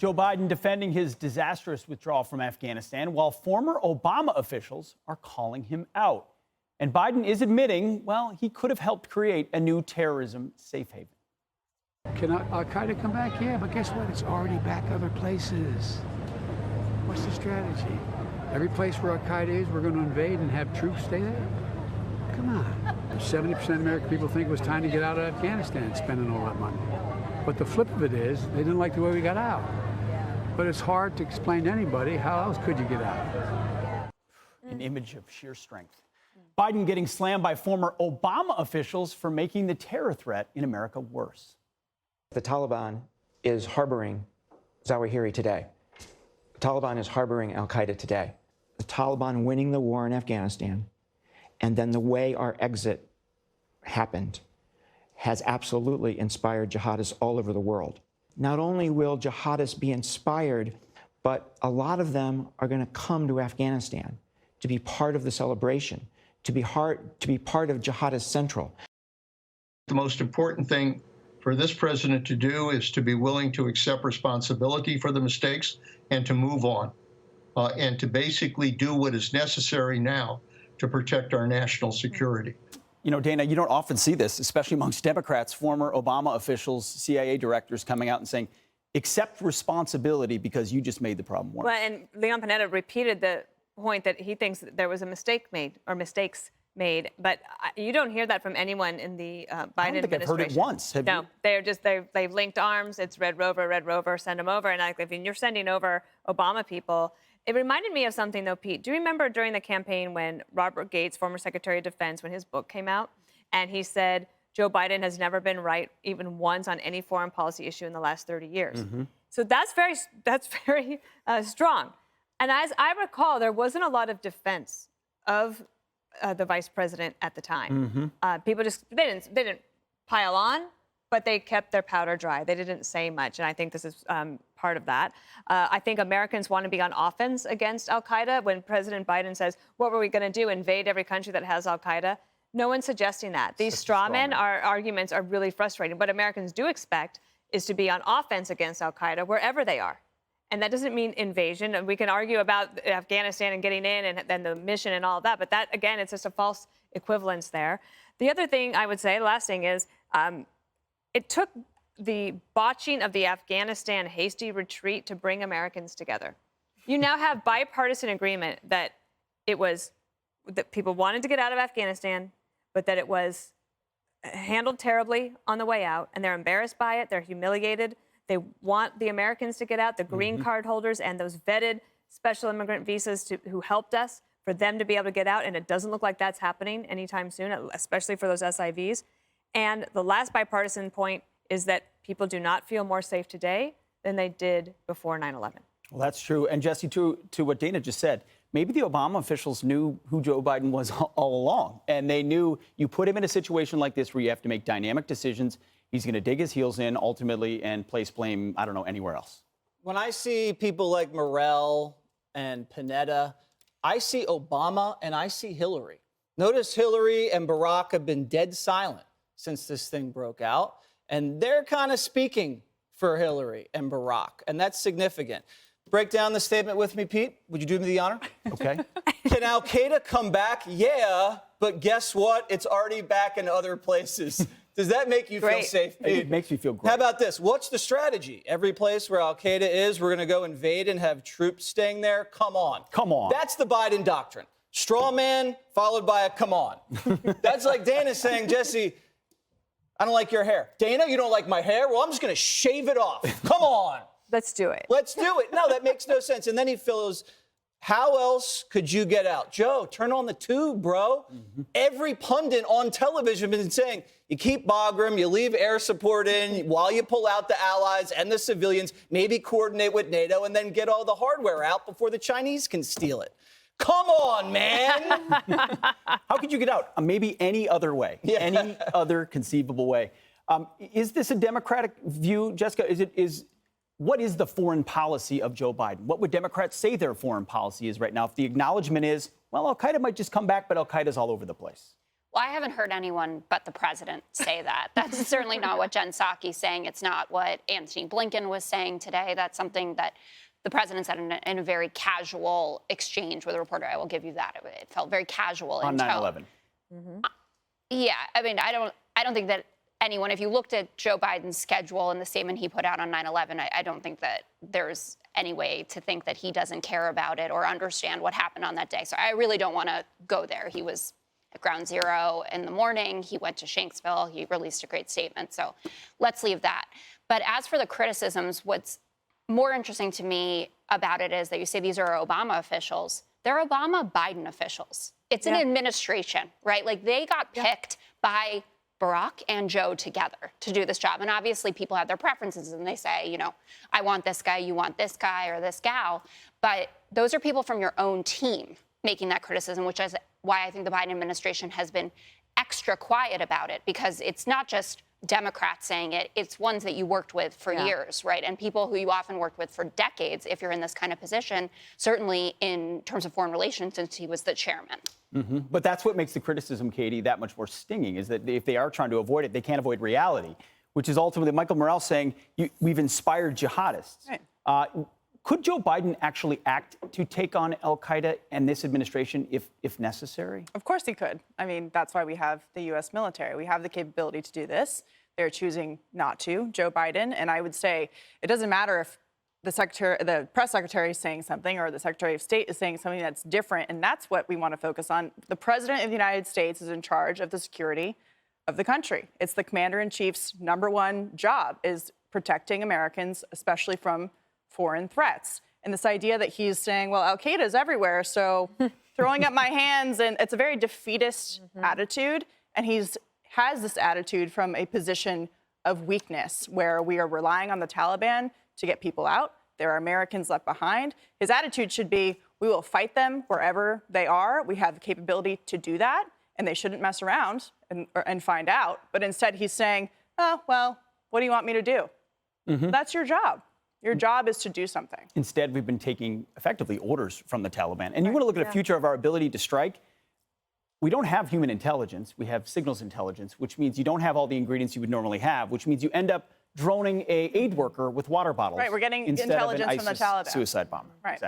Joe Biden defending his disastrous withdrawal from Afghanistan, while former Obama officials are calling him out. And Biden is admitting, well, he could have helped create a new terrorism safe haven. Can Al-Qaeda come back? Yeah, but guess what? It's already back other places. What's the strategy? Every place where Al-Qaeda is, we're going to invade and have troops stay there? Come on. 70% of American people think it was time to get out of Afghanistan, spending all that money. But the flip of it is, they didn't like the way we got out. But it's hard to explain to anybody, how else could you get out? An image of sheer strength. Biden getting slammed by former Obama officials for making the terror threat in America worse. The Taliban is harboring Zawahiri today. The Taliban is harboring al-Qaeda today. The Taliban winning the war in Afghanistan, and then the way our exit happened, has absolutely inspired jihadists all over the world. Not only will jihadists be inspired, but a lot of them are going to come to Afghanistan to be part of the celebration, to be part of Jihadist Central. The most important thing for this president to do is to be willing to accept responsibility for the mistakes and to move on, and to basically do what is necessary now to protect our national security. You know, Dana, you don't often see this, especially amongst Democrats, former Obama officials, CIA directors coming out and saying, accept responsibility because you just made the problem worse. Well, and Leon Panetta repeated the point that he thinks that there was a mistake made or mistakes made, but you don't hear that from anyone in the Biden administration. I don't think I've heard it once. Have you? No, they've linked arms. It's Red Rover, send them over. And if you're sending over Obama people, it reminded me of something, though, Pete. Do you remember during the campaign when Robert Gates, former Secretary of Defense, when his book came out, and he said Joe Biden has never been right even once on any foreign policy issue in the last 30 years? Mm-hmm. So that's very strong. And as I recall, there wasn't a lot of defense of the vice president at the time. Mm-hmm. People just they didn't pile on, but they kept their powder dry. They didn't say much, and I think this is part of that. I think Americans want to be on offense against al-Qaeda. When President Biden says, what were we going to do, invade every country that has al-Qaeda? No one's suggesting that. These straw men arguments are really frustrating. What Americans do expect is to be on offense against al-Qaeda wherever they are. And that doesn't mean invasion. And we can argue about Afghanistan and getting in and then the mission and all of that. But that, again, it's just a false equivalence there. The other thing I would say, the last thing is, it took the botching of the Afghanistan hasty retreat to bring Americans together. You now have bipartisan agreement that that people wanted to get out of Afghanistan, but that it was handled terribly on the way out, and they're embarrassed by it. They're humiliated. They want the Americans to get out, the green card holders and those vetted special immigrant visas who helped us, for them to be able to get out, and it doesn't look like that's happening anytime soon, especially for those SIVs. And the last bipartisan point is that people do not feel more safe today than they did before 9/11. Well, that's true. And Jesse, to what Dana just said, maybe the Obama officials knew who Joe Biden was all along. And they knew you put him in a situation like this where you have to make dynamic decisions. He's going to dig his heels in ultimately and place blame, I don't know, anywhere else. When I see people like Morell and Panetta, I see Obama and I see Hillary. Notice Hillary and Barack have been dead silent since this thing broke out. And they're kind of speaking for Hillary and Barack. And that's significant. Break down the statement with me, Pete. Would you do me the honor? Okay. Can al-Qaeda come back? Yeah, but guess what? It's already back in other places. Does that make you feel safe, Pete? It makes me feel great. How about this? What's the strategy? Every place where al-Qaeda is, we're going to go invade and have troops staying there? Come on. Come on. That's the Biden doctrine. Straw man followed by a come on. That's like Dana saying, Jesse, I don't like your hair. Dana, you don't like my hair? Well, I'm just going to shave it off. Come on. Let's do it. Let's do it. No, that makes no sense. And then he feels, how else could you get out? Joe, turn on the tube, bro. Mm-hmm. Every pundit on television has been saying, you keep Bagram, you leave air support in while you pull out the allies and the civilians, maybe coordinate with NATO, and then get all the hardware out before the Chinese can steal it. Come on, man. How could you get out? Maybe any other way, any other conceivable way. Is this a Democratic view, Jessica? What is the foreign policy of Joe Biden? What would Democrats say their foreign policy is right now if the acknowledgement is, well, al-Qaeda might just come back, but al-Qaeda's all over the place? Well, I haven't heard anyone but the president say that. That's certainly not what Jen Psaki's saying. It's not what Antony Blinken was saying today. That's something that the president said in a very casual exchange with a reporter. I will give you that. It felt very casual. On in tone. 9/11. Yeah, I mean, I don't think that anyone, if you looked at Joe Biden's schedule and the statement he put out on 9/11, I don't think that there's any way to think that he doesn't care about it or understand what happened on that day. So I really don't want to go there. He was at Ground Zero in the morning. He went to Shanksville. He released a great statement. So let's leave that. But as for the criticisms, what's more interesting to me about it is that you say these are Obama officials. They're Obama-Biden officials. It's an administration, right? Like they got picked by Barack and Joe together to do this job. And obviously people have their preferences and they say, you know, I want this guy, you want this guy or this gal. But those are people from your own team making that criticism, which is why I think the Biden administration has been extra quiet about it, because it's not just Democrats saying it, it's ones that you worked with for years, right? And people who you often worked with for decades, if you're in this kind of position, certainly in terms of foreign relations, since he was the chairman. But that's what makes the criticism, Katie, that much more stinging, is that if they are trying to avoid it, they can't avoid reality, which is ultimately Michael Morrell saying, we've inspired jihadists. Right. Could Joe Biden actually act to take on al-Qaeda and this administration if necessary? Of course he could. I mean, that's why we have the U.S. military. We have the capability to do this. They're choosing not to, Joe Biden. And I would say it doesn't matter if the press secretary is saying something or the Secretary of State is saying something that's different. And that's what we want to focus on. The President of the United States is in charge of the security of the country. It's the commander-in-chief's #1 job, is protecting Americans, especially from foreign threats. And this idea that he's saying, well, al-Qaeda is everywhere, so throwing up my hands, and it's a very defeatist attitude. And has this attitude from a position of weakness where we are relying on the Taliban to get people out. There are Americans left behind. His attitude should be, we will fight them wherever they are. We have the capability to do that, and they shouldn't mess around and find out. But instead he's saying, oh, well, what do you want me to do? That's your job. Your job is to do something. Instead, we've been taking effectively orders from the Taliban. And you want to look at the future of our ability to strike. We don't have human intelligence. We have signals intelligence, which means you don't have all the ingredients you would normally have, which means you end up droning a aid worker with water bottles. Right, we're getting instead of an intelligence from the ISIS Taliban. suicide bomber. Right. Exactly.